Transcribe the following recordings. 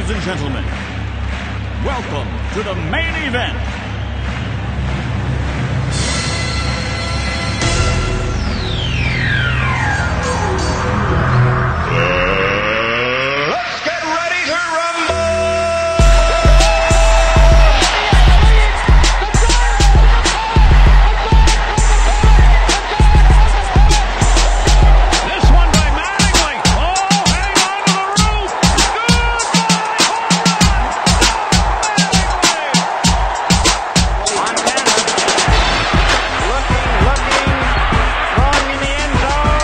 Ladies and gentlemen, welcome to the main event. Let's get ready to rumble! This one by Mattingly. Oh, hang on to the roof. Montana looking, throwing in the end zone.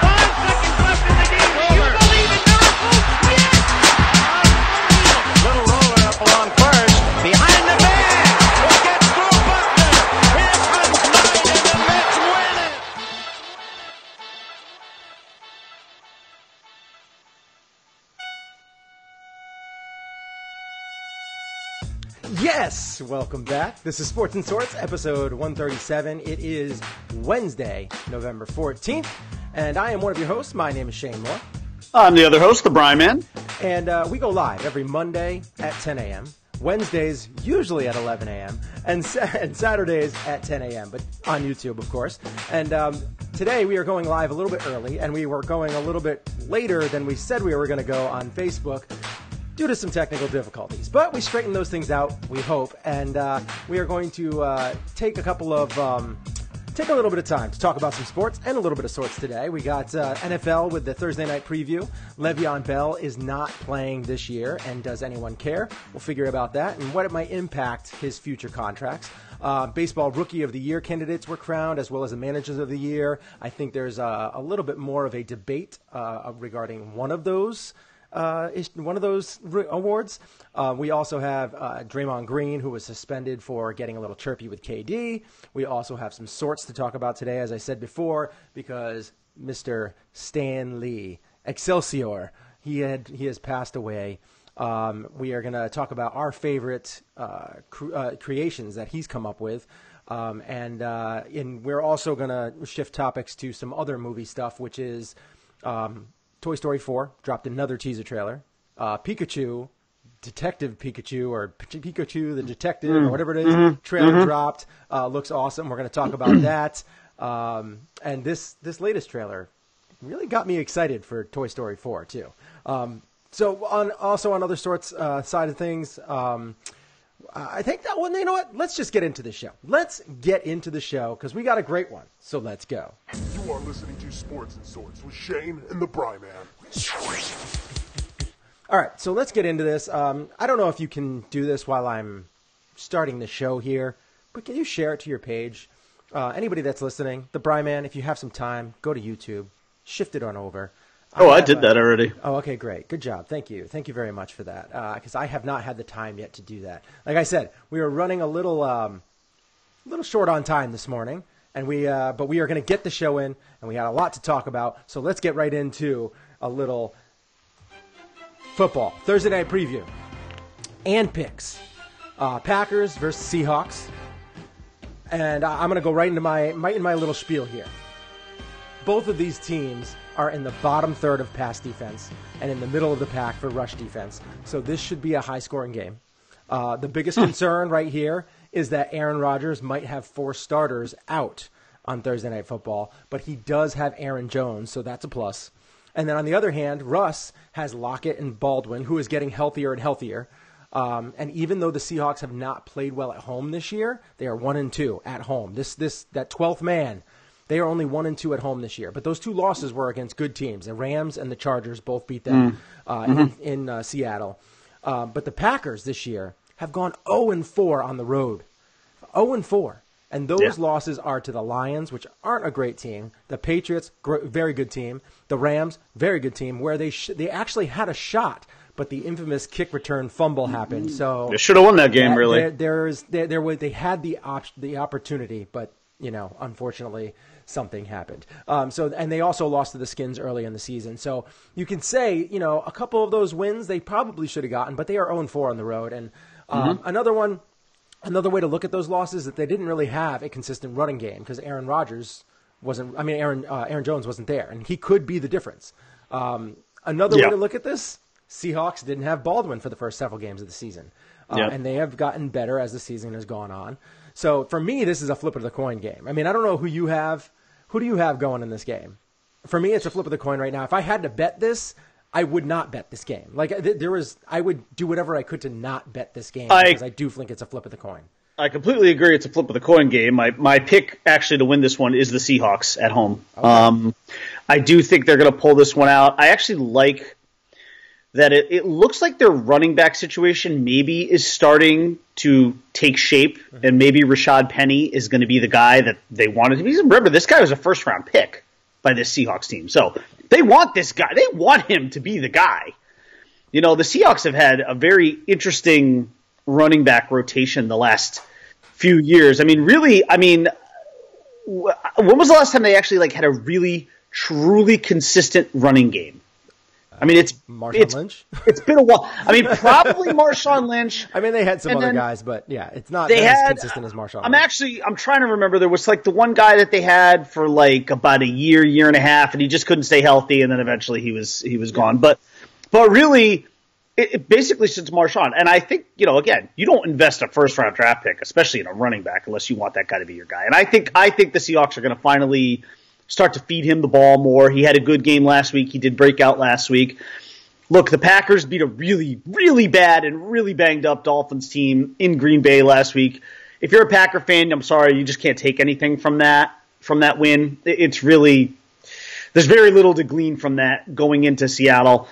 5 seconds left in the game. Do you believe in miracles? Yes! Little roller up along first, behind the man. It gets through Buckner. Here comes Knight, and the Mets win it. Yes, welcome back. This is Sports and Sorts, episode 137. It is Wednesday, November 14th, and I am one of your hosts. My name is Shane Moore, I'm the other host, the Bry Man. and we go live every Monday at 10 a.m., Wednesdays usually at 11 a.m., and Saturdays at 10 a.m., but on YouTube, of course. And today we are going live a little bit early, and we were going a little bit later than we said we were going to go on Facebook, due to some technical difficulties. But we straightened those things out, we hope, and we are going to take a little bit of time to talk about some sports and a little bit of sorts today. We got NFL with the Thursday night preview. Le'Veon Bell is not playing this year, and does anyone care? We'll figure about that and what it might impact his future contracts. Baseball Rookie of the Year candidates were crowned, as well as the Managers of the Year. I think there's a little bit more of a debate regarding one of those awards. We also have Draymond Green, who was suspended for getting a little chirpy with KD. We also have some sorts to talk about today, as I said before, because Mr. Stan Lee, Excelsior, he has passed away. We are going to talk about our favorite creations that he's come up with. And we're also going to shift topics to some other movie stuff, which is Toy Story 4 dropped another teaser trailer. Pikachu, Detective Pikachu, or Pikachu the Detective, or whatever it is, trailer dropped. Looks awesome. We're going to talk about that. And this latest trailer really got me excited for Toy Story 4 too. So on other sorts side of things, I think that one, you know what? Let's just get into the show. Let's get into the show because we got a great one. So let's go. You are listening to Sports and Sorts with Shane and the Bry Man. All right, so let's get into this. I don't know if you can do this while I'm starting the show here, but can you share it to your page? Anybody that's listening, the Bry Man, if you have some time, go to YouTube, shift it on over. I did that already. Oh, okay, great. Good job. Thank you. Thank you very much for that, because I have not had the time yet to do that. Like I said, we were running a little short on time this morning, and but we are going to get the show in, and we had a lot to talk about, so let's get right into a little football. Thursday night preview and picks. Packers versus Seahawks, and I'm going to go right into my little spiel here. Both of these teams are in the bottom third of pass defense and in the middle of the pack for rush defense. So this should be a high-scoring game. The biggest concern right here is that Aaron Rodgers might have 4 starters out on Thursday Night Football, but he does have Aaron Jones, so that's a plus. And then on the other hand, Russ has Lockett and Baldwin, who is getting healthier and healthier. And even though the Seahawks have not played well at home this year, they are 1-2 at home. That 12th man, they are only 1-2 at home this year. But those 2 losses were against good teams. The Rams and the Chargers both beat them in Seattle. But the Packers this year have gone 0-4 on the road. 0-4. And those losses are to the Lions, which aren't a great team. The Patriots, very good team. The Rams, very good team, where they actually had a shot, but the infamous kick return fumble happened. So They should have won that game, really. They had the opportunity, but unfortunately, something happened. And they also lost to the Skins early in the season. So you can say, a couple of those wins they probably should have gotten, but they are 0-4 on the road. And another way to look at those losses is that they didn't really have a consistent running game because Aaron Jones wasn't there, and he could be the difference. Another way to look at this, Seahawks didn't have Baldwin for the first several games of the season. And they have gotten better as the season has gone on. So for me, this is a flip of the coin game. I mean, I don't know who you have. Who do you have going in this game? For me, it's a flip of the coin right now. If I had to bet this, I would not bet this game. Like I would do whatever I could to not bet this game because I do think it's a flip of the coin. I completely agree. It's a flip of the coin game. My pick actually to win this one is the Seahawks at home. Okay. I do think they're going to pull this one out. I actually like that it looks like their running back situation maybe is starting to take shape, and maybe Rashad Penny is going to be the guy that they wanted to be. Remember, this guy was a first-round pick by this Seahawks team. So they want this guy. They want him to be the guy. You know, the Seahawks have had a very interesting running back rotation the last few years. I mean, really, when was the last time they actually had a really, truly consistent running game? I mean, Marshawn Lynch. It's been a while. I mean, probably Marshawn Lynch. I mean, they had some other guys, but yeah, it's not as consistent as Marshawn Lynch. I'm trying to remember. There was the one guy that they had for about a year and a half, and he just couldn't stay healthy, and then eventually he was gone. But really, it basically since Marshawn, and I think again, you don't invest a first round draft pick, especially in a running back, unless you want that guy to be your guy. And I think the Seahawks are going to finally start to feed him the ball more. He had a good game last week. He did break out last week. Look, the Packers beat a really, really bad and really banged up Dolphins team in Green Bay last week. If you're a Packer fan, I'm sorry, you just can't take anything from that win. It's really, there's very little to glean from that going into Seattle.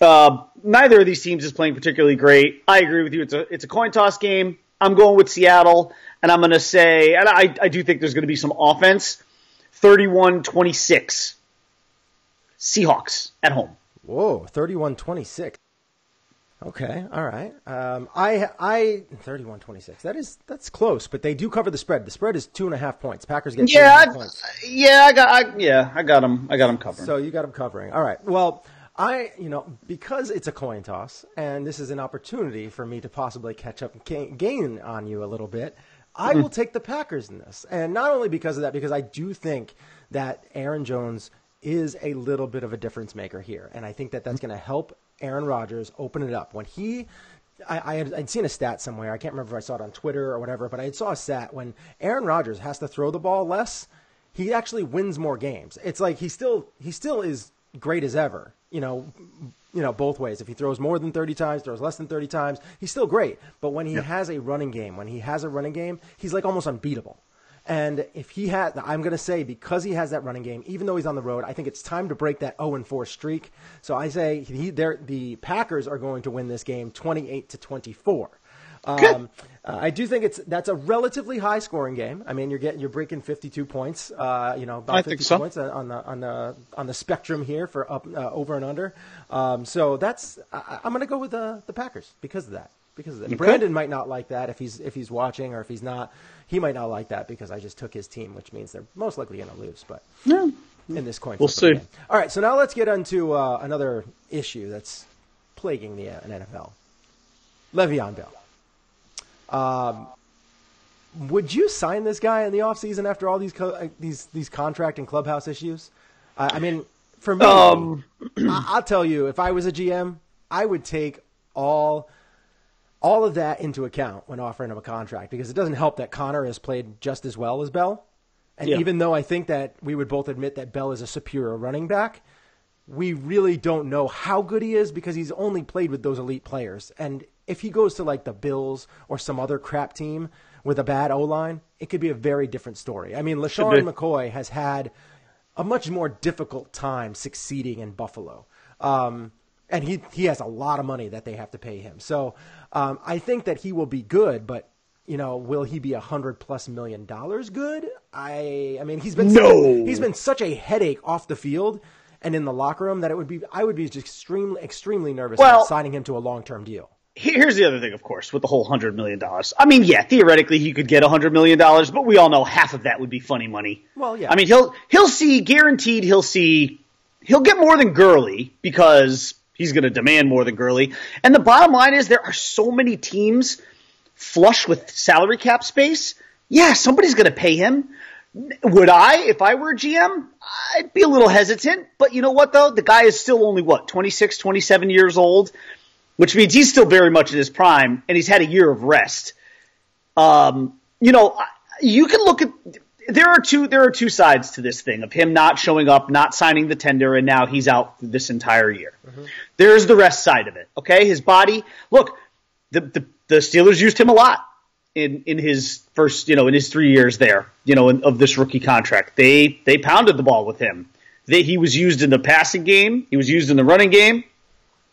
Neither of these teams is playing particularly great. I agree with you. It's a coin toss game. I'm going with Seattle, and I'm going to say, and I do think there's going to be some offense. 31-26. Seahawks at home. Whoa, 31-26. Okay, all right. I 31-26. That's close, but they do cover the spread. The spread is 2.5 points. Packers get 2.5 points. I got them. I got them covering. So you got them covering. All right. Well, because it's a coin toss, and this is an opportunity for me to possibly catch up and gain on you a little bit, I will take the Packers in this. And not only because of that, because I do think that Aaron Jones is a little bit of a difference maker here. And I think that that's going to help Aaron Rodgers open it up. When I'd seen a stat somewhere, I can't remember if I saw it on Twitter or whatever, but I saw a stat when Aaron Rodgers has to throw the ball less, he actually wins more games. It's like he still is great as ever, both ways. If he throws more than 30 times, throws less than 30 times, he's still great. But when he has a running game, he's like almost unbeatable. And I'm going to say, because he has that running game, even though he's on the road, I think it's time to break that 0-4 streak. So I say the Packers are going to win this game 28-24. I do think that's a relatively high scoring game. I mean, you're breaking 52 points, about 52 points on the spectrum here for up, over and under. So I'm going to go with the Packers because of that. Okay. Brandon might not like that if he's watching, or if he's not, he might not like that because I just took his team, which means they're most likely going to lose. But in this coin, we'll see. Game. All right, so now let's get into another issue that's plaguing the NFL. Le'Veon Bell. Would you sign this guy in the offseason after all these contract and clubhouse issues? I mean, for me, I'll tell you, if I was a GM, I would take all of that into account when offering him a contract, because it doesn't help that Connor has played just as well as Bell. And even though I think that we would both admit that Bell is a superior running back, we really don't know how good he is because he's only played with those elite players. And if he goes to the Bills or some other crap team with a bad O-line, it could be a very different story. I mean, LaShawn McCoy has had a much more difficult time succeeding in Buffalo. And he has a lot of money that they have to pay him. So I think that he will be good, but will he be $100+ million good? I mean, he's been such a headache off the field and in the locker room that I would be just extremely nervous about signing him to a long-term deal. Here's the other thing, of course, with the whole $100 million. I mean, theoretically he could get $100 million, but we all know half of that would be funny money. Well, yeah. I mean, he'll get more than Gurley because he's going to demand more than Gurley. And the bottom line is there are so many teams flush with salary cap space. Yeah, somebody's going to pay him. Would I, if I were a GM? I'd be a little hesitant. But you know what, though? The guy is still only, 26, 27 years old, which means he's still very much in his prime, and he's had a year of rest. You can look at – there are two sides to this thing of him not showing up, not signing the tender, and now he's out this entire year. Mm-hmm. There's the rest side of it, okay? His body – look, the Steelers used him a lot. In his first, in his 3 years there, of this rookie contract, they pounded the ball with him. He was used in the passing game. He was used in the running game.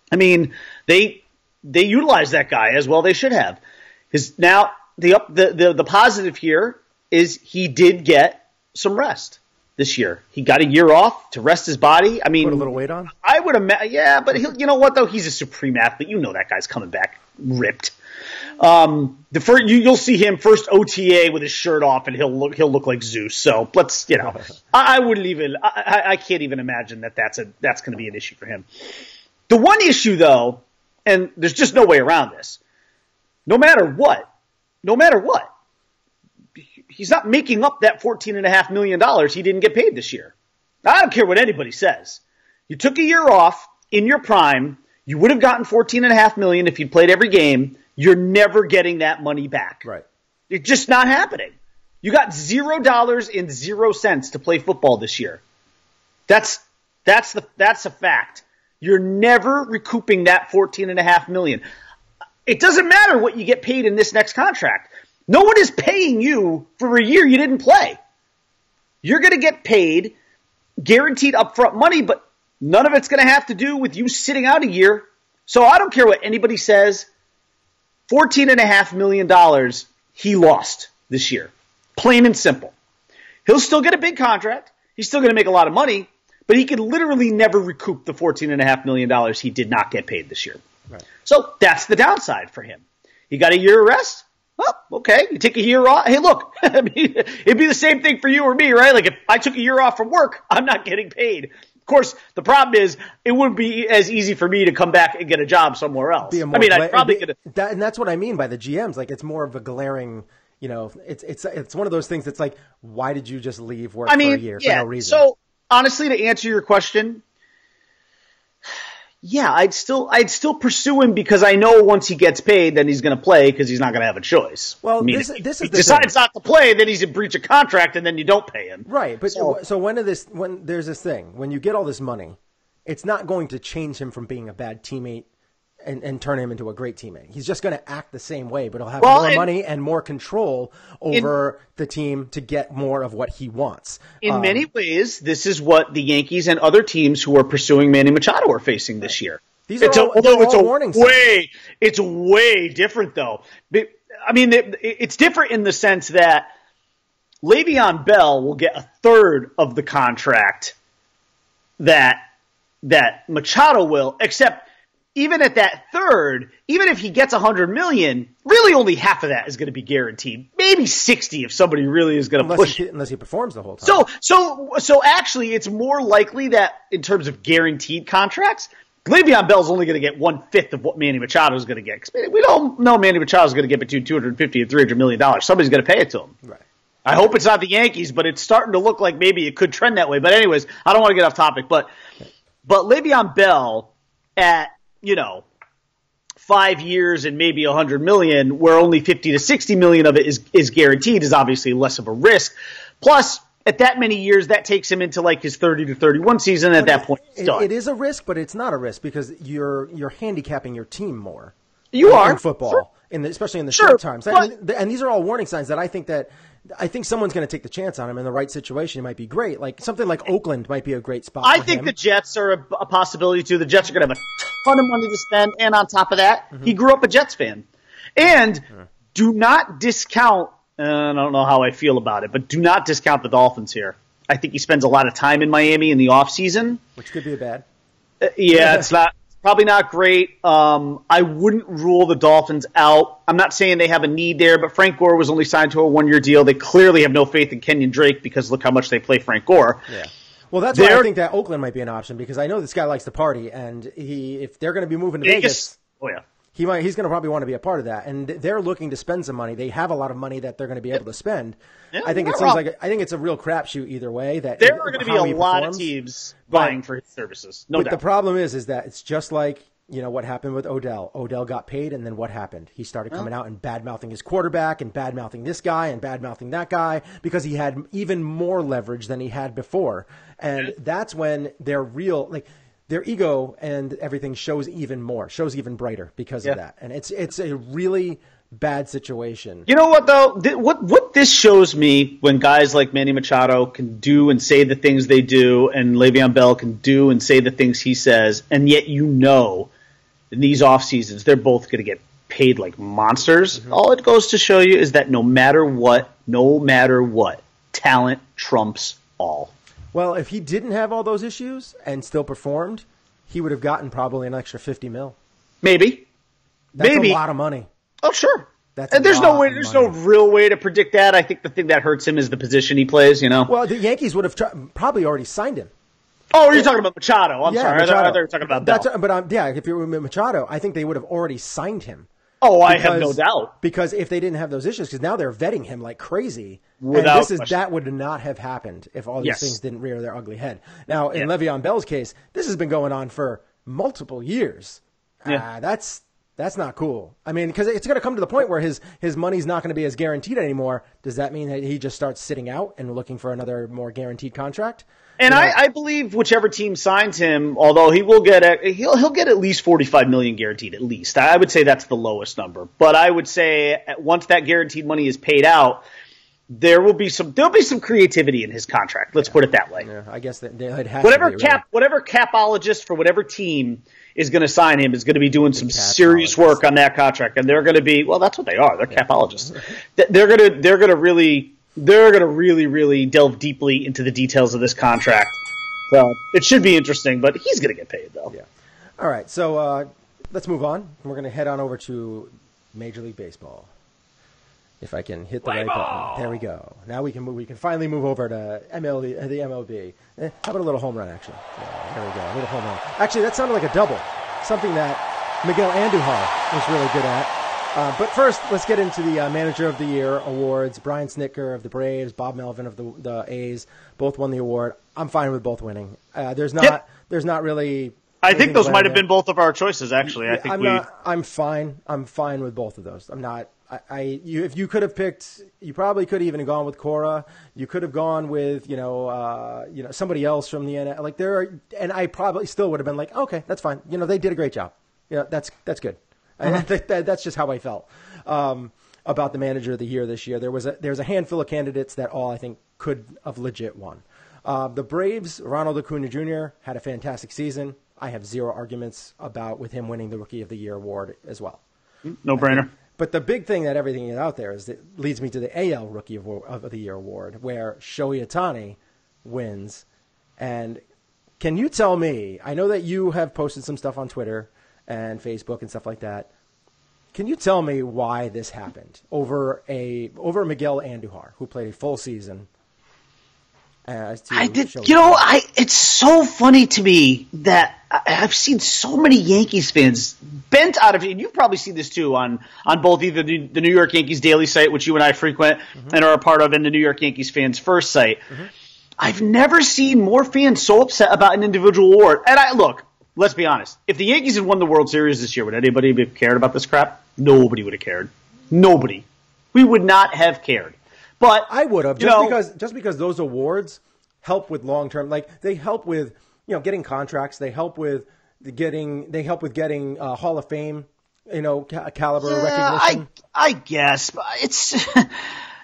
I mean, they utilized that guy as well. They should have. Now the positive here is he did get some rest this year. He got a year off to rest his body. I mean, put a little weight on. I would imagine, yeah, but you know what though? He's a supreme athlete. That guy's coming back ripped. You'll see him first OTA with his shirt off, and he'll look like Zeus. So let's, I wouldn't even, I can't even imagine that's going to be an issue for him. The one issue though, and there's just no way around this. No matter what, he's not making up that $14.5 million he didn't get paid this year. I don't care what anybody says. You took a year off in your prime. You would have gotten $14.5 million if you'd played every game. You're never getting that money back. Right. It's just not happening. You got $0 and 0 cents to play football this year. That's a fact. You're never recouping that $14.5 million. It doesn't matter what you get paid in this next contract. No one is paying you for a year you didn't play. You're going to get paid guaranteed upfront money, but none of it's going to have to do with you sitting out a year. So I don't care what anybody says. $14.5 million he lost this year. Plain and simple. He'll still get a big contract. He's still going to make a lot of money, but he can literally never recoup the $14.5 million he did not get paid this year. Right. So that's the downside for him. He got a year of rest. Well, okay, you take a year off. Hey, look, I mean, it'd be the same thing for you or me, right? Like if I took a year off from work, I'm not getting paid. Of course, the problem is it wouldn't be as easy for me to come back and get a job somewhere else. I'd probably get and that's what I mean by the GMs. Like it's more of a glaring, it's one of those things that's like, why did you just leave work for a year for no reason? So honestly, to answer your question, yeah, I'd still pursue him because I know once he gets paid, then he's going to play because he's not going to have a choice. Well, this is if he decides not to play, then he's in breach of contract, and then you don't pay him. Right, but so when there's this thing, when you get all this money, it's not going to change him from being a bad teammate and turn him into a great teammate. He's just going to act the same way, but he'll have more money and more control over the team to get more of what he wants. In many ways, this is what the Yankees and other teams who are pursuing Manny Machado are facing this year. They're all warning signs. It's way different, though. I mean, it's different in the sense that Le'Veon Bell will get a third of the contract that Machado will, except even at that third, even if he gets $100 million, really only half of that is going to be guaranteed. Maybe 60 if somebody really is going to push it. Unless he performs the whole time. So actually, it's more likely that in terms of guaranteed contracts, Le'Veon Bell's only going to get 1/5 of what Manny Machado is going to get. We don't know Manny Machado is going to get between $250 and $300 million. Somebody's going to pay it to him. Right. I hope it's not the Yankees, but it's starting to look like maybe it could trend that way. But anyways, I don't want to get off topic. But Le'Veon Bell at 5 years and maybe $100 million, where only 50 to 60 million of it is guaranteed, is obviously less of a risk. Plus, at that many years, that takes him into like his 30 to 31 season. At that point, it's done. It is a risk, but it's not a risk because you're handicapping your team more. You are in football, sure. Especially in the short times. And these are all warning signs that I think someone's going to take the chance on him in the right situation. It might be great. Like something like Oakland might be a great spot. I think the Jets are a possibility too. The Jets are going to have a ton of money to spend, and on top of that, he grew up a Jets fan. And do not discount. I don't know how I feel about it, but do not discount the Dolphins here. I think he spends a lot of time in Miami in the offseason. Which could be bad. It's probably not great. I wouldn't rule the Dolphins out. I'm not saying they have a need there, but Frank Gore was only signed to a 1-year deal. They clearly have no faith in Kenyon Drake because look how much they play Frank Gore. Yeah. Well, that's why I think that Oakland might be an option because I know this guy likes to party, and if they're going to be moving to Vegas, he's going to probably want to be a part of that. And they're looking to spend some money. They have a lot of money that they're going to be able to spend. Yeah, I think it's a real crapshoot either way. That there are going to be a lot of teams vying for his services. No doubt. The problem is that it's just like, what happened with Odell. Odell got paid, and then what happened? He started coming out and bad-mouthing his quarterback and bad-mouthing this guy and bad-mouthing that guy because he had even more leverage than he had before. And that's when their ego and everything shows even brighter because of that. And it's a really bad situation. You know what, though? What this shows me when guys like Manny Machado can do and say the things they do, and Le'Veon Bell can do and say the things he says, and yet in these off seasons, they're both going to get paid like monsters. Mm-hmm. All it goes to show you is that no matter what, talent trumps all. Well, if he didn't have all those issues and still performed, he would have gotten probably an extra $50 million. Maybe. That's a lot of money. Oh, sure. And there's no real way to predict that. I think the thing that hurts him is the position he plays, Well, the Yankees would have probably already signed him. Oh, you're talking about Machado. I'm sorry. Machado. I thought you were talking about Bell. If you were Machado, I think they would have already signed him. Oh, I have no doubt. Because if they didn't have those issues, because now they're vetting him like crazy. That would not have happened if all these things didn't rear their ugly head. Now, in Le'Veon Bell's case, this has been going on for multiple years. Yeah. That's not cool. I mean, because it's going to come to the point where his money's not going to be as guaranteed anymore. Does that mean that he just starts sitting out and looking for another more guaranteed contract? And I believe whichever team signs him, although he will he'll get at least $45 million guaranteed, at least. I would say that's the lowest number. But I would say once that guaranteed money is paid out, there'll be some creativity in his contract. Let's put it that way. Yeah, I guess that has whatever capologist for whatever team is going to sign him is going to be doing some serious work on that contract, and they're going to be that's what they are. They're capologists. They're going to really, really delve deeply into the details of this contract. So it should be interesting, but he's going to get paid, though. Yeah. All right, so let's move on. We're going to head on over to Major League Baseball. If I can hit the right button. There we go. Now we can finally move over to the MLB. How about a little home run, actually? Yeah, there we go, a little home run. Actually, that sounded like a double, something that Miguel Andujar was really good at. But first, let's get into the Manager of the Year awards. Brian Snitker of the Braves, Bob Melvin of the A's, both won the award. I'm fine with both winning. There's not really. I think those might have been both of our choices, actually. I'm fine. I'm fine with both of those. I'm not. If you could have picked, you probably could have even gone with Cora. You could have gone with somebody else from the NFL. And I probably still would have been like, okay, that's fine. They did a great job. That's good. I think that's just how I felt about the Manager of the Year this year. There's a handful of candidates that all I think could have legit won. The Braves, Ronald Acuna Jr. had a fantastic season. I have zero arguments with him winning the Rookie of the Year award as well. No brainer. But the big thing that everything is out there is that leads me to the AL Rookie of the Year award, where Shohei Ohtani wins. And can you tell me, I know that you have posted some stuff on Twitter and Facebook and stuff like that. Can you tell me why this happened over Miguel Andujar, who played a full season? It's so funny to me that I've seen so many Yankees fans bent out of it, and you've probably seen this too on both either the New York Yankees Daily site, which you and I frequent and are a part of, and the New York Yankees Fans First site. Mm-hmm. I've never seen more fans so upset about an individual award. And let's be honest, if the Yankees had won the World Series this year, would anybody have cared about this crap? Nobody would have cared. Nobody. We would not have cared. But I would have, just because those awards help with long term, like they help with getting contracts, they help with getting Hall of Fame, caliber recognition. I guess, but it's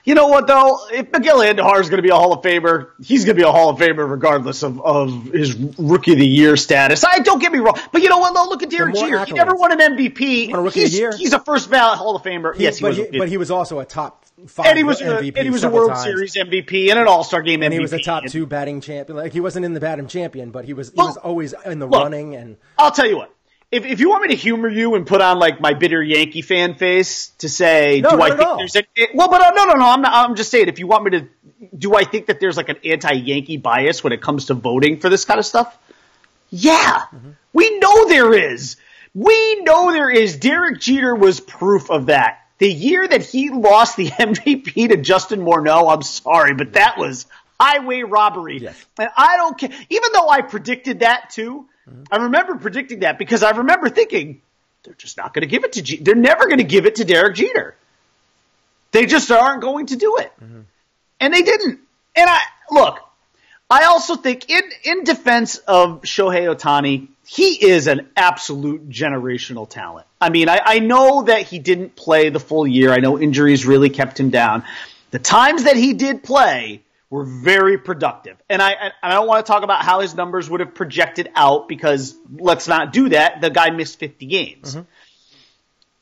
you know what though, if Miguel Andujar is going to be a Hall of Famer, he's going to be a Hall of Famer regardless of his Rookie of the Year status. Don't get me wrong, but you know what though, look at Derek Jeter. He never won an MVP. He's a first ballot Hall of Famer. But he was also a top 5 and he was MVP. And he was a World Series MVP and an All-Star Game MVP. And he was a top 2 batting champion. Like he wasn't in the batting champion, but he was always in the running. And I'll tell you what. If you want me to humor you and put on like my bitter Yankee fan face to say, no, I'm just saying, if you want me to, do I think that there's like an anti-Yankee bias when it comes to voting for this kind of stuff? Yeah, we know there is. We know there is. Derek Jeter was proof of that. The year that he lost the MVP to Justin Morneau, I'm sorry, but that was highway robbery. Yes. And I don't care. Even though I predicted that too, I remember predicting that because I remember thinking, they're just not going to give it to Jeter. They're never going to give it to Derek Jeter. They just aren't going to do it. And they didn't. And I also think in defense of Shohei Ohtani, he is an absolute generational talent. I mean, I know that he didn't play the full year. I know injuries really kept him down. The times that he did play were very productive. And I don't want to talk about how his numbers would have projected out because let's not do that. The guy missed 50 games.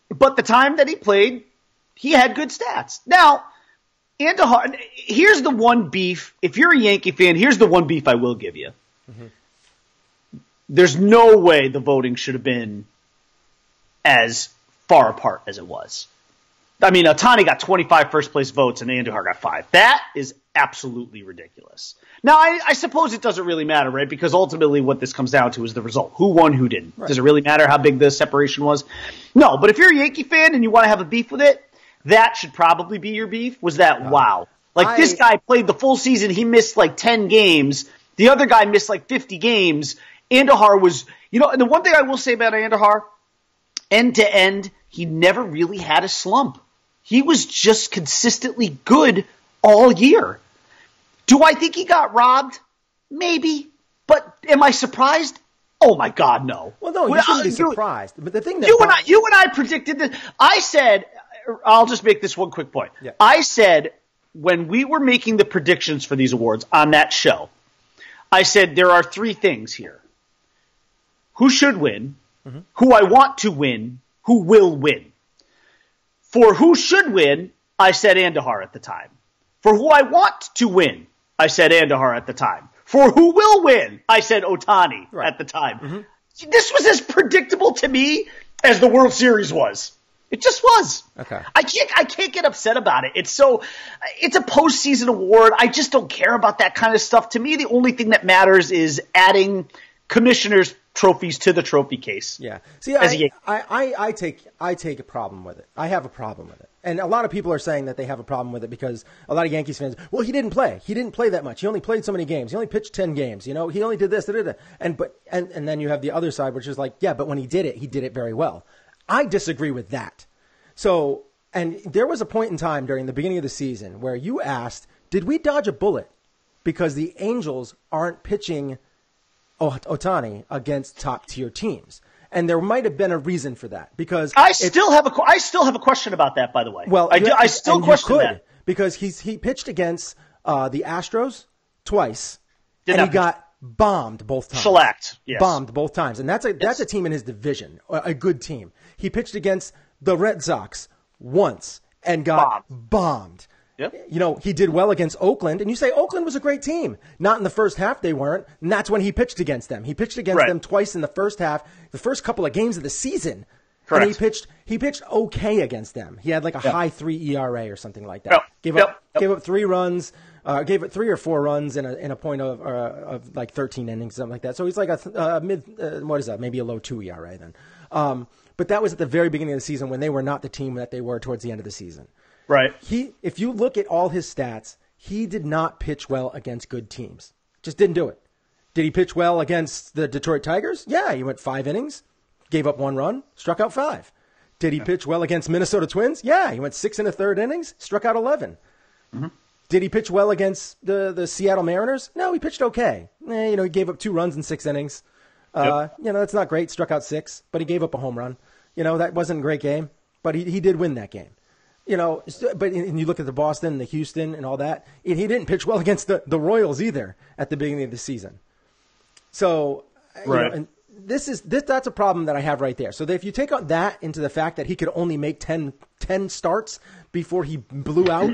But the time that he played, he had good stats. Now, Andujar, here's the one beef. If you're a Yankee fan, here's the one beef I will give you. There's no way the voting should have been as far apart as it was. I mean, Ohtani got 25 first-place votes and Andujar got 5. That is absolutely ridiculous. Now, I suppose it doesn't really matter, right? Because ultimately what this comes down to is the result. Who won, who didn't. Right. Does it really matter how big the separation was? No, but if you're a Yankee fan and you want to have a beef with it, that should probably be your beef, was that, wow. Like, this guy played the full season. He missed, 10 games. The other guy missed, 50 games. Andujar was, and the one thing I will say about Andujar, end to end, he never really had a slump. He was just consistently good all year. Do I think he got robbed? Maybe. But am I surprised? Oh my God, no. Well, no, you shouldn't be surprised. But the thing that you and I predicted this. I said, I'll just make this one quick point. Yeah. I said when we were making the predictions for these awards on that show, I said there are 3 things here. Who should win, who I want to win, who will win. For who should win, I said Andujar at the time. For who I want to win, I said Andujar at the time. For who will win, I said Ohtani at the time. This was as predictable to me as the World Series was. It just was. Okay. I can't get upset about it. It's a postseason award. I just don't care about that kind of stuff. To me, the only thing that matters is adding commissioners' trophies to the trophy case. Yeah. See, I take a problem with it. I have a problem with it. And a lot of people are saying that they have a problem with it because a lot of Yankees fans, well, he didn't play. He didn't play that much. He only played so many games. He only pitched 10 games. He only did this, and then you have the other side, which is like, yeah, but when he did it very well. I disagree with that. So, and there was a point in time during the beginning of the season where you asked, did we dodge a bullet because the Angels aren't pitching Ohtani against top-tier teams? And there might have been a reason for that because I still have a question about that. By the way, well, I still question that because he pitched against the Astros twice and he got bombed both times. Shellacked, yes. Bombed both times, and that's a team in his division, a good team. He pitched against the Red Sox once and got bombed. Yep. He did well against Oakland, and you say Oakland was a great team. Not in the first half, they weren't, and that's when he pitched against them. He pitched against them twice in the first half, the first couple of games of the season. Correct. And he pitched okay against them. He had a high 3 ERA or something like that. Yep. Gave up 3 runs, gave it 3 or 4 runs in a point of 13 innings, something like that. So he's like a mid, what is that? Maybe a low 2 ERA then. But that was at the very beginning of the season when they were not the team that they were towards the end of the season. Right. If you look at all his stats, he did not pitch well against good teams. Just didn't do it. Did he pitch well against the Detroit Tigers? Yeah, he went 5 innings, gave up 1 run, struck out 5. Did he pitch well against Minnesota Twins? Yeah, he went 6 1/3 innings, struck out 11. Did he pitch well against the Seattle Mariners? No, he pitched okay. He gave up 2 runs in 6 innings. That's not great. Struck out 6, but he gave up a home run. That wasn't a great game, but he did win that game. But you look at the Boston, the Houston, and all that. He didn't pitch well against the Royals either at the beginning of the season. So, and that's a problem that I have right there. So if you take that into the fact that he could only make 10 starts before he blew out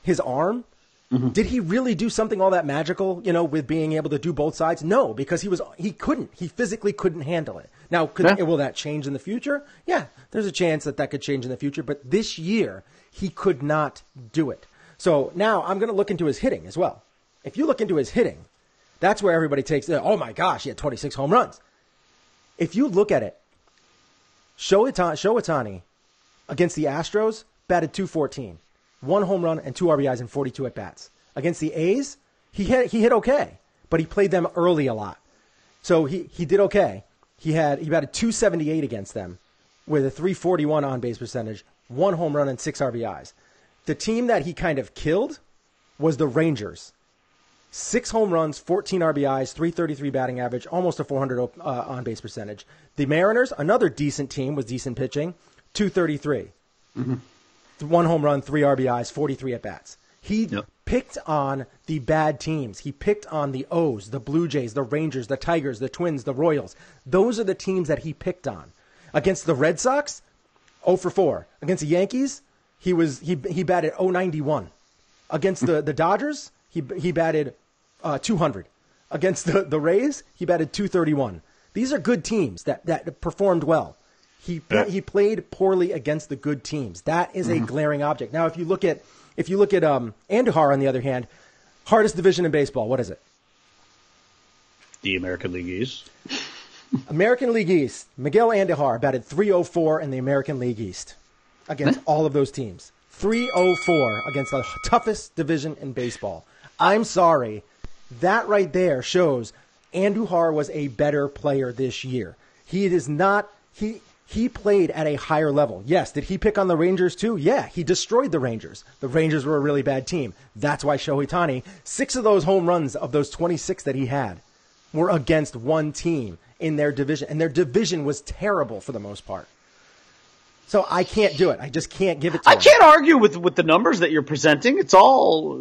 his arm, did he really do something all that magical, with being able to do both sides? No, because he couldn't. He physically couldn't handle it. Now, will that change in the future? Yeah, there's a chance that could change in the future. But this year, he could not do it. So now I'm going to look into his hitting as well. If you look into his hitting, that's where everybody takes, oh my gosh, he had 26 home runs. If you look at it, Shohei Ohtani against the Astros batted .214, 1 home run and 2 RBIs and 42 at bats. Against the A's, he hit okay, but he played them early a lot, so he did okay. He batted .278 against them with a .341 on base percentage, 1 home run and 6 RBIs. The team that he kind of killed was the Rangers. 6 home runs, 14 RBIs, .333 batting average, almost a .400 on base percentage. The Mariners, another decent team with decent pitching, .233. 1 home run, 3 RBIs, 43 at bats. He picked on the bad teams. He picked on the O's, the Blue Jays, the Rangers, the Tigers, the Twins, the Royals. Those are the teams that he picked on. Against the Red Sox, 0 for 4. Against the Yankees, he batted .091. Against the Dodgers, he batted 200. Against the Rays, he batted .231. These are good teams that performed well. He played poorly against the good teams. That is a glaring object. Now, if you look at Andujar, on the other hand, hardest division in baseball, what is it? The American League East. American League East. Miguel Andujar batted .304 in the American League East against all of those teams. .304 against the toughest division in baseball. I'm sorry. That right there shows Andujar was a better player this year. He is not. He played at a higher level. Yes, did he pick on the Rangers too? Yeah, he destroyed the Rangers. The Rangers were a really bad team. That's why Shohei Ohtani, 6 of those home runs of those 26 that he had were against one team in their division. And their division was terrible for the most part. So I can't do it. I just can't give it to him. I can't argue with the numbers that you're presenting. It's all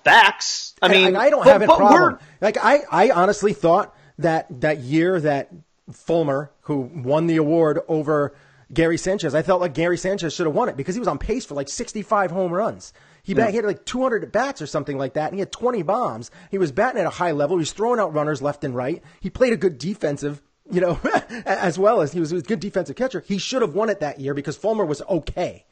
facts. I mean, I don't have a problem. Like I honestly thought that year that Fulmer, who won the award over Gary Sanchez, I felt like Gary Sanchez should have won it because he was on pace for like 65 home runs. He had like 200 at bats or something like that, and he had 20 bombs. He was batting at a high level. He was throwing out runners left and right. He played a good defensive, as well as he was a good defensive catcher. He should have won it that year because Fulmer was okay.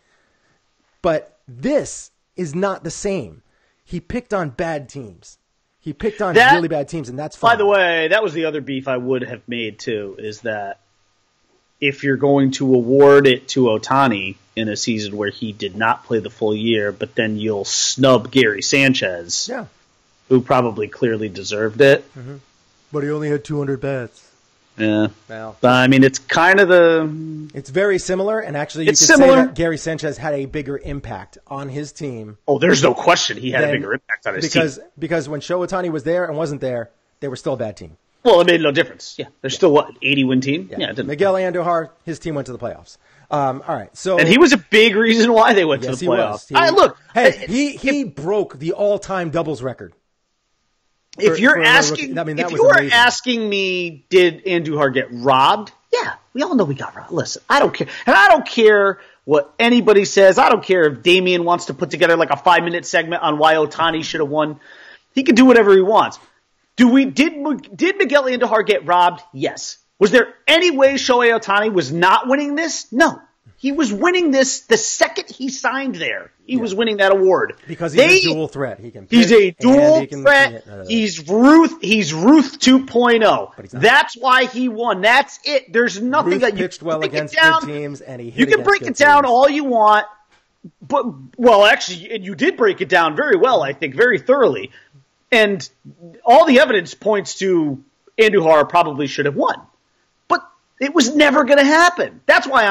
But this is not the same. He picked on bad teams. He picked on really bad teams, and that's fine. By the way, that was the other beef I would have made, too, is that if you're going to award it to Ohtani in a season where he did not play the full year, but then you'll snub Gary Sanchez, who probably clearly deserved it. Mm-hmm. But he only had 200 bats. Yeah. Well, but, I mean, it's kind of It's very similar, and actually you could say that Gary Sanchez had a bigger impact on his team. Oh, there's no question he had a bigger impact on his team. Because when Shohei Ohtani was there and wasn't there, they were still a bad team. Well, it made no difference. Yeah. They're still, 80-win team? Yeah, it didn't. Miguel Andujar, his team went to the playoffs. All right, so and he was a big reason why they went to the playoffs. He broke the all-time doubles record. If you're asking me, did Andujar get robbed? Yeah, we all know we got robbed. Listen, I don't care. And I don't care what anybody says. I don't care if Damian wants to put together like a 5-minute segment on why Ohtani should have won. He can do whatever he wants. Did Miguel Andujar get robbed? Yes. Was there any way Shohei Ohtani was not winning this? No. He was winning this the second he signed there. He was winning that award. Because he's a dual threat. He's a dual threat. He's Ruth 2.0. That's why he won. That's it. There's nothing Ruth that you pitched well against good teams, and he hit You can break it down all you want, but actually, and you did break it down very well. I think very thoroughly, and all the evidence points to Andujar probably should have won. It was never going to happen. That's why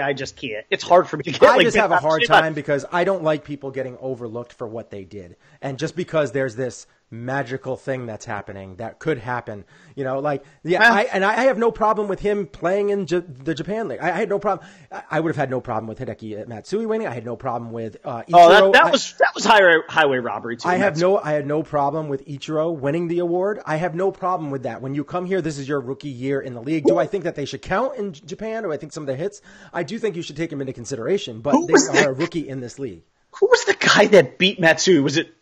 I just can't. It's hard for me to get I just have a hard time because I don't like people getting overlooked for what they did. And just because there's this magical thing that's happening that could happen, I have no problem with him playing in the Japan League. I had no problem. I would have had no problem with Hideki Matsui winning. I had no problem with Ichiro. That was highway robbery too. I had no problem with Ichiro winning the award. I have no problem with that. When you come here, this is your rookie year in the league. Do I think that they should count in Japan? Do I think some of the hits? I do think you should take them into consideration, but they are a rookie in this league. Who was the guy that beat Matsui? Was it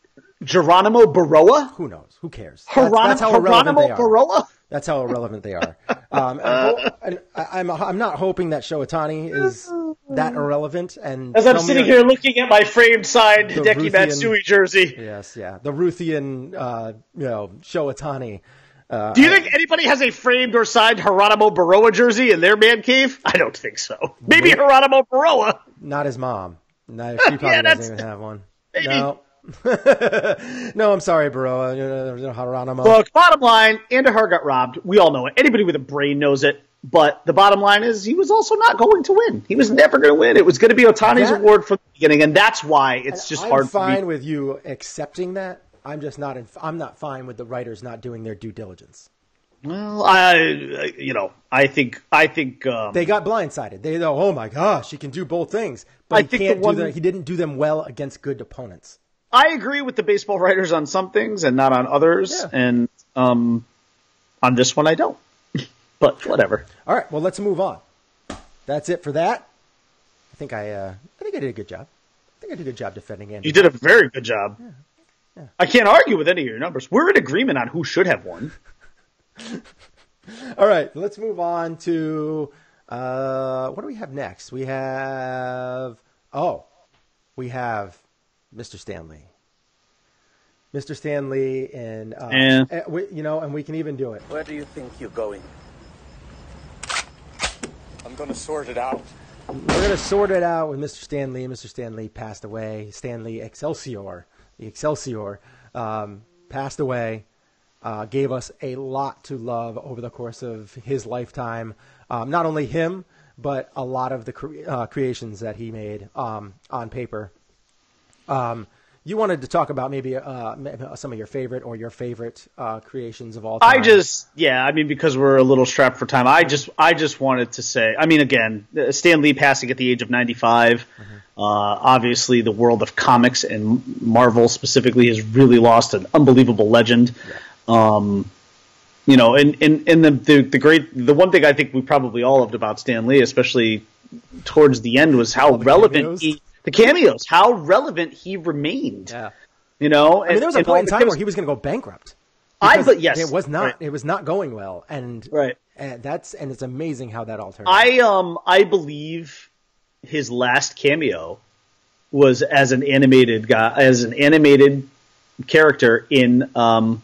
Geronimo Baroa? Who knows? Who cares? That's how irrelevant they are. Baroa? That's how irrelevant they are. And I'm not hoping that Shohei Ohtani is that irrelevant. And as I'm sitting here looking at my framed signed Hideki Matsui jersey. Yes, yeah, the Ruthian, Shohei Ohtani. Do you think anybody has a framed or signed Geronimo Baroa jersey in their man cave? I don't think so. Maybe Geronimo Baroa. Not his mom. No, she probably doesn't even have one. Maybe. No. No, I'm sorry, Baroa. Geronimo. Look, bottom line, Andujar got robbed. We all know it. Anybody with a brain knows it. But the bottom line is he was also not going to win. He was never going to win. It was going to be Ohtani's award from the beginning, and that's why it's just hard for me. I'm fine with you accepting that. I'm just not. I'm not fine with the writers not doing their due diligence. Well, I think they got blindsided. They thought, oh my gosh, he can do both things, but he didn't do them well against good opponents. I agree with the baseball writers on some things and not on others, and on this one I don't. But whatever. All right, well, let's move on. That's it for that. I think I did a good job. I think I did a good job defending Andy. You did a very good job. Yeah. I can't argue with any of your numbers. We're in agreement on who should have won. All right, let's move on to what do we have next? We have Mr. Stanley. Mr. Stanley, and we can even do it. Where do you think you're going? I'm going to sort it out. We're going to sort it out with Mr. Stanley. Mr. Stanley passed away. Stanley Excelsior, the Excelsior, passed away. Gave us a lot to love over the course of his lifetime. Not only him, but a lot of the creations that he made on paper. You wanted to talk about maybe some of your favorite creations of all time. Because we're a little strapped for time. I just wanted to say, again, Stan Lee passing at the age of 95. Mm-hmm. Obviously, the world of comics and Marvel specifically has really lost an unbelievable legend. Yeah. The one thing I think we probably all loved about Stan Lee, especially towards the end, was how relevant the cameos, how relevant he remained. Yeah. There was a point in time where he was going to go bankrupt. Yes. It was not. Right. It was not going well, and it's amazing how that all turned out. I believe his last cameo was as an animated character in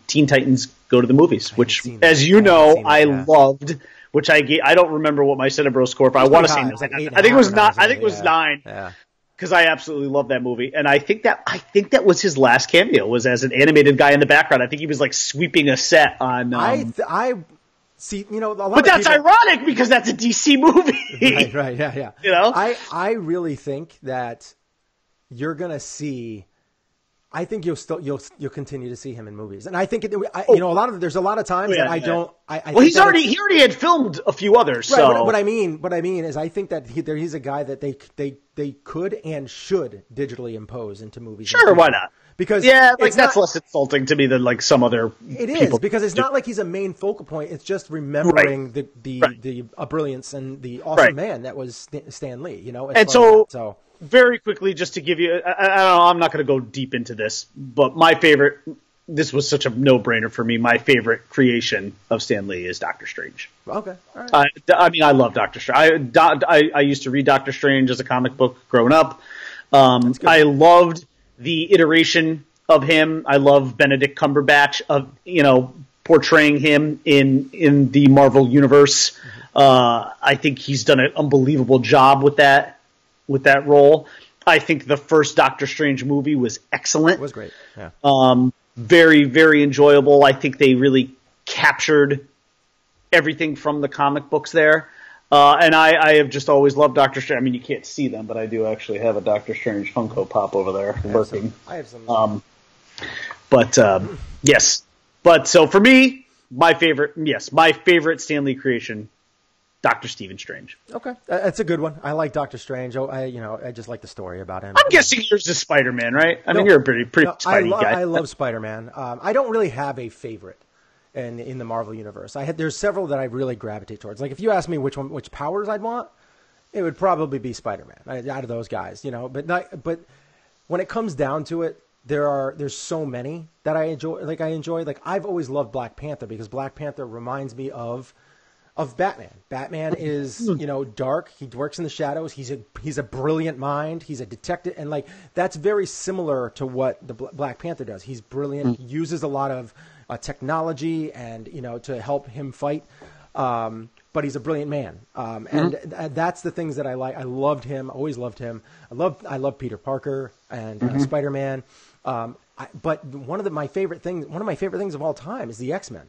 Teen Titans Go to the Movies, which, as you know, I loved. Which I don't remember what my Cinnabro score, but I want to say 9. I think it was not. I think it was 9. Yeah. Because I absolutely love that movie, and I think that was his last cameo, was as an animated guy in the background. I think he was like sweeping a set on. I see, but that's ironic because that's a DC movie. Right, yeah. I really think that you're gonna see. I think you'll continue to see him in movies, and I think there's a lot of times that I don't. He already had filmed a few others. Right, so what I mean is I think that he's a guy that they could and should digitally impose into movies. Sure, why not? Because that's less insulting to me than like some other. It is because it's not like he's a main focal point. It's just remembering the brilliance and the awesome man that was Stan Lee. And so. Very quickly, just to give you, I'm not going to go deep into this, but this was such a no-brainer for me. My favorite creation of Stan Lee is Doctor Strange. Okay, all right. I love Doctor Strange. I used to read Doctor Strange as a comic book growing up. I loved the iteration of him. I love Benedict Cumberbatch portraying him in the Marvel universe. I think he's done an unbelievable job with that role. I think the first Doctor Strange movie was excellent. It was great. Yeah. Very, very enjoyable. I think they really captured everything from the comic books there. And I have just always loved Doctor Strange. You can't see them, but I do actually have a Doctor Strange Funko Pop over there working. I have some. Yes. But so for me, my favorite Stan Lee creation, Dr. Stephen Strange. Okay, that's a good one. I like Dr. Strange. I just like the story about him. I'm guessing yours is Spider-Man, right? You're a pretty Spidey guy. I love Spider-Man. I don't really have a favorite in the Marvel universe. There's several that I really gravitate towards. Like if you ask me which powers I'd want, it would probably be Spider-Man out of those guys. But when it comes down to it, there's so many that I enjoy. Like I've always loved Black Panther because Black Panther reminds me of Batman. Batman is, dark. He works in the shadows. He's a brilliant mind. He's a detective. And that's very similar to what the Black Panther does. He's brilliant, uses a lot of technology and, to help him fight. But he's a brilliant man. And that's the things that I like. I loved him. Always loved him. I love Peter Parker and Spider-Man. But one of my favorite things of all time is the X-Men.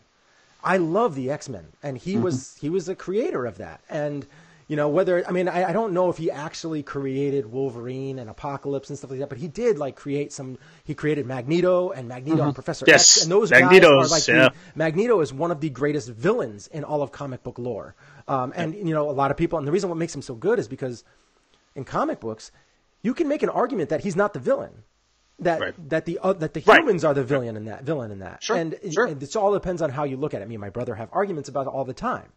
I love the X-Men, and he was a creator of that. And I don't know if he actually created Wolverine and Apocalypse and stuff like that, but he did he created Magneto and Professor X, and those Magneto's, guys are Magneto is one of the greatest villains in all of comic book lore. And a lot of people, and the reason what makes him so good is because in comic books, you can make an argument that he's not the villain. That the humans are the villain in that. Sure, and it all depends on how you look at it. Me and my brother have arguments about it all the time.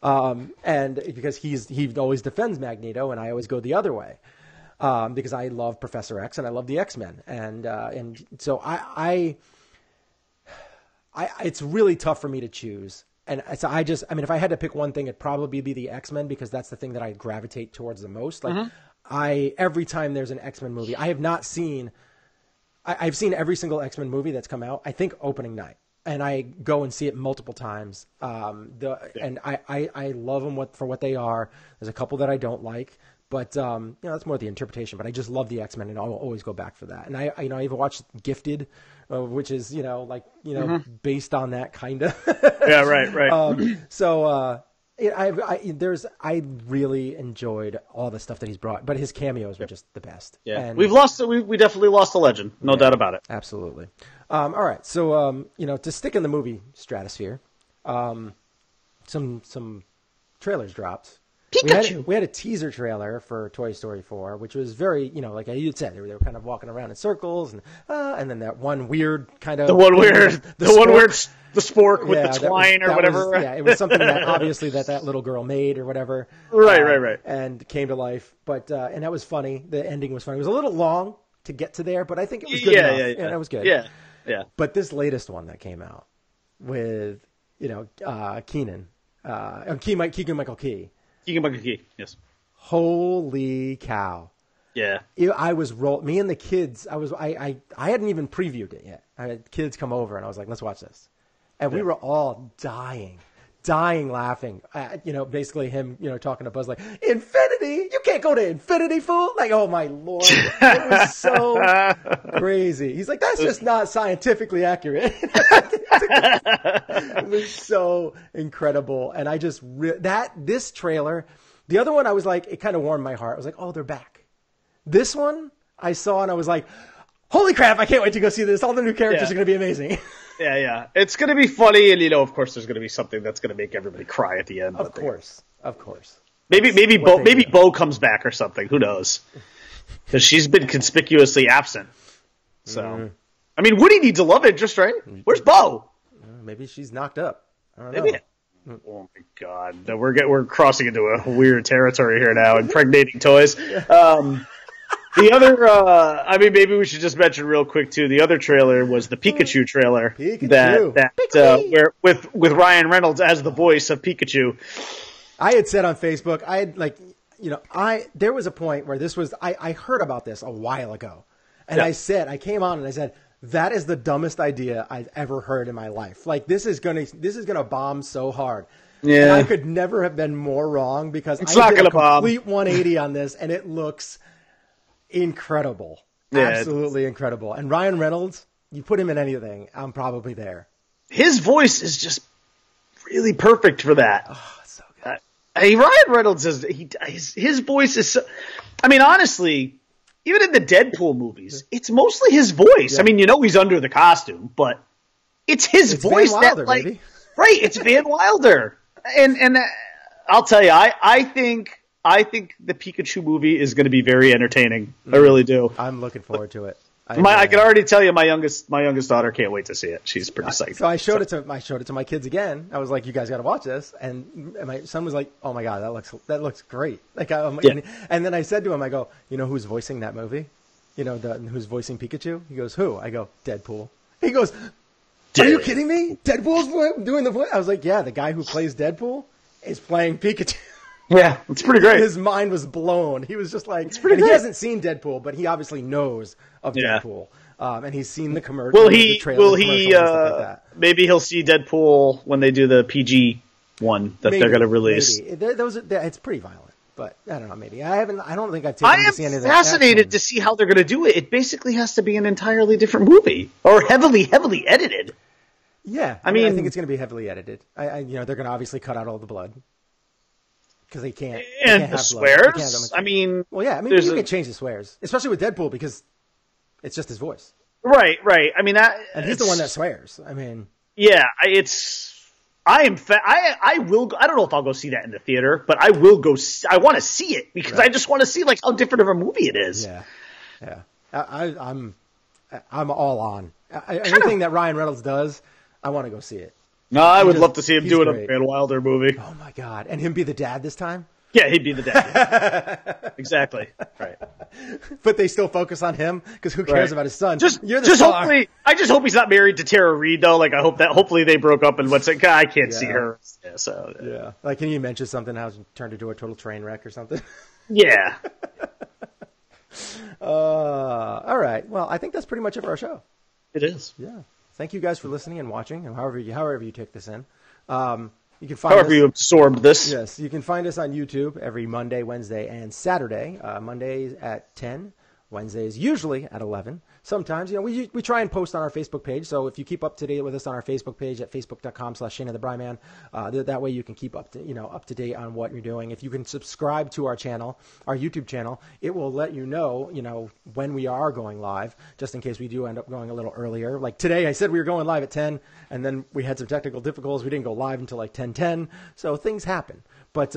And because he always defends Magneto and I always go the other way. Because I love Professor X and I love the X-Men. And so I it's really tough for me to choose. And so if I had to pick one thing, it'd probably be the X-Men because that's the thing that I gravitate towards the most. Every time there's an X-Men movie, I've seen every single X-Men movie that's come out, I think opening night. And I go and see it multiple times. And I love them for what they are. There's a couple that I don't like, but that's more the interpretation. But I just love the X-Men, and I'll always go back for that. And I even watched Gifted, which is based on that kind of. Yeah, right. I really enjoyed all the stuff that he's brought, but his cameos were just the best. Yeah, and we definitely lost a legend, no doubt about it. Absolutely. All right, so to stick in the movie stratosphere, some trailers dropped. Pikachu. We had a teaser trailer for Toy Story 4, which was very, like you said, they were kind of walking around in circles, and then that one weird kind of the spork with the twine or whatever. It was something that obviously that little girl made or whatever. Right. And came to life, but and that was funny. The ending was funny. It was a little long to get to there, but I think it was good enough. Yeah, that was good. Yeah. But this latest one that came out with Keegan Michael Key. Keegan-Michael Key, yes. Holy cow! Yeah, I was me and the kids. I hadn't even previewed it yet. I had kids come over, and I was like, "Let's watch this," and we were all dying laughing. Basically him, talking to Buzz like, "Infinity, you can't go to infinity, fool!" Like, oh my Lord, it was so crazy. He's like, "That's just not scientifically accurate." It was so incredible, and I just this trailer. The other one, I was like, it kind of warmed my heart. I was like, "Oh, they're back." This one I saw, and I was like, "Holy crap! I can't wait to go see this. All the new characters are going to be amazing." Yeah. It's going to be funny, and of course, there's going to be something that's going to make everybody cry at the end. Of course. Maybe Bo comes back or something. Who knows? Because she's been conspicuously absent. So, Woody needs a love interest, right? Where's Bo? Maybe she's knocked up. I don't know. Oh my God, we're crossing into a weird territory here now. Impregnating toys. The other, maybe we should just mention real quick too. The other trailer was the Pikachu trailer where with Ryan Reynolds as the voice of Pikachu. I had said on Facebook, there was a point where I heard about this a while ago, and I came on and I said, that is the dumbest idea I've ever heard in my life. Like this is gonna bomb so hard. Yeah, and I could never have been more wrong because I did a complete 180 on this, and it looks incredible. Absolutely incredible. And Ryan Reynolds, you put him in anything, I'm probably there. His voice is just really perfect for that. Oh, it's so good. Ryan Reynolds his voice is so, honestly, even in the Deadpool movies, it's mostly his voice. Yeah. He's under the costume, but it's his voice Van Wilder, that right, it's Van Wilder. And I'll tell you, I think the Pikachu movie is going to be very entertaining. I really do. I'm looking forward to it. I can already tell you, my youngest daughter can't wait to see it. She's pretty psyched. So I showed it to my kids again. I was like, "You guys got to watch this." And my son was like, "Oh my God, that looks great!" And then I said to him, "I go, who's voicing that movie? Who's voicing Pikachu?" He goes, "Who?" I go, "Deadpool." He goes, "Are you kidding me? Deadpool's doing the voice?" I was like, "Yeah, the guy who plays Deadpool is playing Pikachu." Yeah, it's pretty great. His mind was blown. He was just like, it's pretty and great. He hasn't seen Deadpool, but he obviously knows of Deadpool. And he's seen the commercial. Will the trailer, will the he, commercials and stuff like that. maybe he'll see Deadpool when they do the PG one that they're going to release. Maybe. It's pretty violent. But I don't know, maybe. I don't think I've taken him to see any of that. I am fascinated to see how they're going to do it. It basically has to be an entirely different movie. Or heavily edited. Yeah. I mean, I think it's going to be heavily edited. They're going to obviously cut out all the blood. Because they can't. And the swears? I mean. Well, yeah. I mean, you can change the swears. Especially with Deadpool, because it's just his voice. Right. I mean, and he's the one that swears. I mean. Yeah, I will. I don't know if I'll go see that in the theater, but I will go. I want to see it because I just want to see like how different of a movie it is. Yeah. I'm all on. Anything that Ryan Reynolds does, I want to go see it. No, I would love to see him doing a Van Wilder movie. Oh my god! And him be the dad this time? Yeah, he'd be the dad. Exactly. Right. But they still focus on him because who cares about his son? You're the just star. hopefully, I just hope he's not married to Tara Reid though. Like I hope that hopefully they broke up and what's it? I can't see her. Yeah, so yeah. Like, can you mention something? How it turned into a total train wreck or something? Yeah. All right. Well, I think that's pretty much it for our show. It is. Yeah. Thank you guys for listening and watching, and however you take this in. You can find however you absorb this. Yes, you can find us on YouTube every Monday, Wednesday, and Saturday. Mondays at 10. Wednesdays usually at 11. Sometimes, we try and post on our Facebook page. So if you keep up to date with us on our Facebook page at facebook.com/ShaneandtheBryman, that way you can keep up to date on what you're doing. If you can subscribe to our channel, our YouTube channel, it will let you know, when we are going live, just in case we do end up going a little earlier. Like today, I said we were going live at 10, and then we had some technical difficulties. We didn't go live until like 10:10. So things happen. But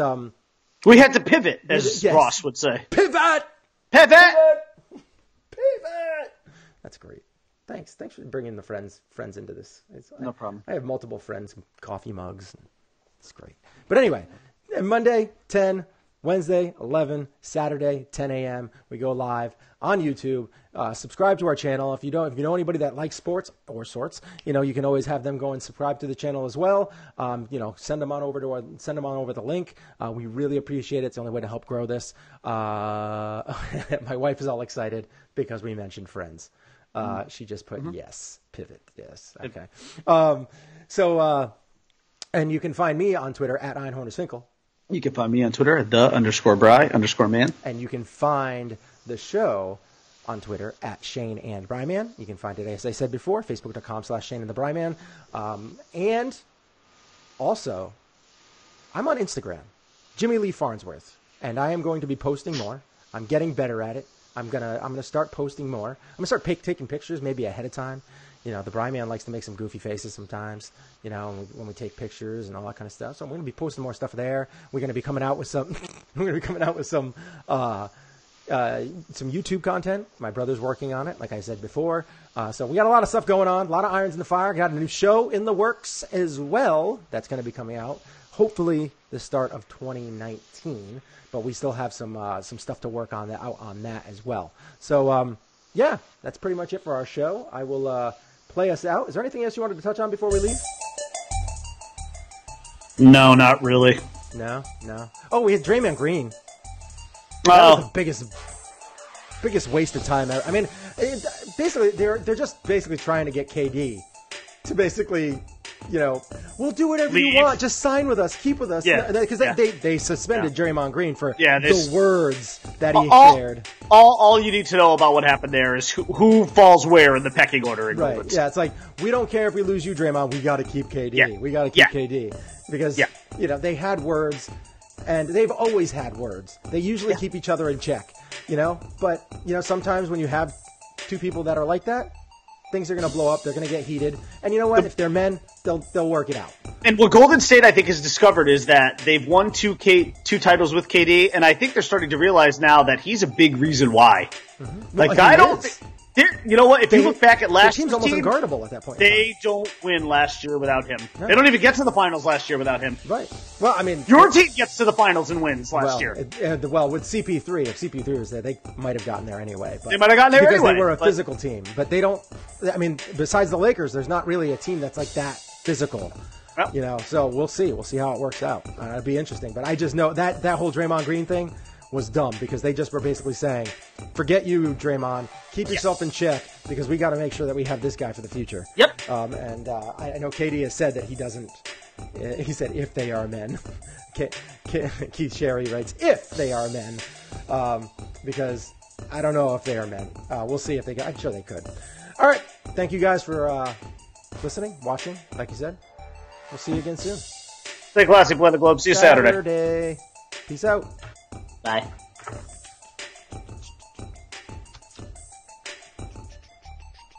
we had to pivot, as Ross would say. Pivot. That's great. Thanks for bringing the friends into this. No problem. I have multiple friends, coffee mugs. It's great. But anyway, Monday 10, Wednesday 11, Saturday 10 a.m. We go live on YouTube. Subscribe to our channel. If you know anybody that likes sports or sorts, you can always have them go and subscribe to the channel as well. Send them on over the link. We really appreciate it. It's the only way to help grow this. My wife is all excited because we mentioned Friends. She just put yes, pivot, yes. Okay. And you can find me on Twitter at Einhornerfinkel. You can find me on Twitter at _Bry_man. And you can find the show on Twitter at Shane and Bryman. You can find it, as I said before, facebook.com/ShaneandtheBryman. And also, I'm on Instagram, Jimmy Lee Farnsworth, and I am going to be posting more. I'm getting better at it. I'm gonna start posting more. I'm gonna start taking pictures maybe ahead of time. The Bryman likes to make some goofy faces sometimes, when we take pictures and all that kind of stuff. So I'm going to be posting more stuff there. We're going to be coming out with some some YouTube content. My brother's working on it, like I said before. So we got a lot of stuff going on, a lot of irons in the fire. Got a new show in the works as well that's going to be coming out, hopefully the start of 2019. But we still have some stuff to work on that as well. So yeah, that's pretty much it for our show. I will play us out. Is there anything else you wanted to touch on before we leave? No, not really. No. Oh, we had Draymond Green. Oh, That was the biggest waste of time ever. I mean, basically, they're just basically trying to get KD to basically, we'll do whatever you want. Just sign with us, keep with us. Yeah. Because they suspended Draymond Green for Yeah, the words that he shared. All you need to know about what happened there is who falls where in the pecking order in Right. Golden. Yeah, it's like, we don't care if we lose you, Draymond. We got to keep KD. Yeah. We got to keep Yeah. KD. Because, Yeah. they had words, and they've always had words. They usually keep each other in check, But, sometimes when you have two people that are like that, things are going to blow up. They're going to get heated. And you know what? If they're men, they'll work it out. And what Golden State, I think, has discovered is that they've won two titles with KD, and I think they're starting to realize now that he's a big reason why. Mm-hmm. Like, I don't think... You know what? If you look back at last year's year's team's team, almost unguardable at that point. they don't win last year without him. No. They don't even get to the finals last year without him. Right. Well, I mean... Your team gets to the finals and wins last year. Well, with CP3, if CP3 was there, they might have gotten there anyway. But They might have gotten there because anyway. Because they were a physical team. But they don't... I mean, besides the Lakers, there's not really a team that's like that physical. Yep. So we'll see. We'll see how it works out. It'll be interesting. But I just know that whole Draymond Green thing was dumb because they just were basically saying, forget you, Draymond. Keep yourself in check because we got to make sure that we have this guy for the future. Yep. And I know Katie has said that he doesn't. He said, if they are men. Keith Sherry writes, if they are men. Because I don't know if they are men. We'll see if they can. I'm sure they could. All right. Thank you guys for listening, watching, like you said. We'll see you again soon. Stay classy, Blend the Globe. See you Saturday. Peace out. Bye.